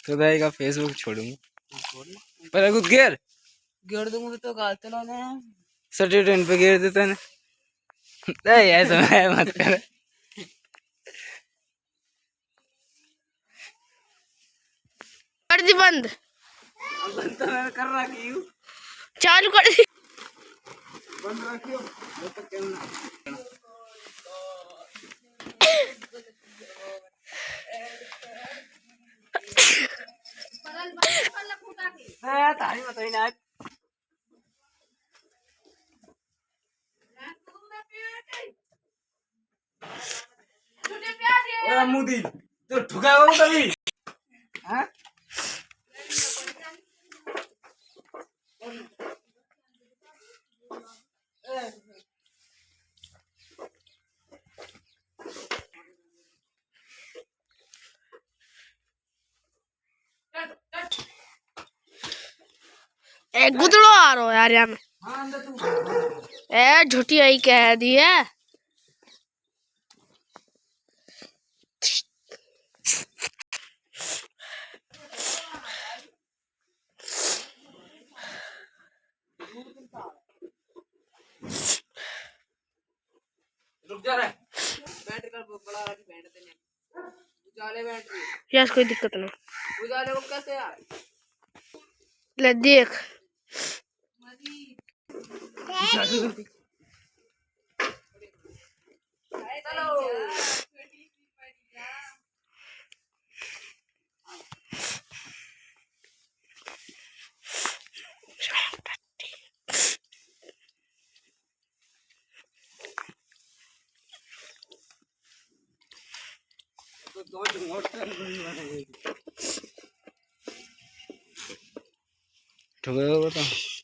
खुदाई का फेसबुक छोड़ूंगा पर कुछ घेर घेर दूंगा तो गाल चलाना सटी ट्रेन पे घेर देता है नहीं ऐसा मत कर कर दी बंद तो मैंने कर रखी हूँ चालू कर दी बंद रखियो जब तक कहना तारी मत ही ना ओए मुदी तो ठुका हो कभी हाँ ए गुदड़ो आ रहा यार यहाँ में ए झूठी आई कह दी है रुक जा रे बैठ कर बड़ा वाली बैठ देने उजाले बैठ रही यस कोई दिक्कत नहीं उजाले को कैसे यार ले देख तो ठुका होगा तो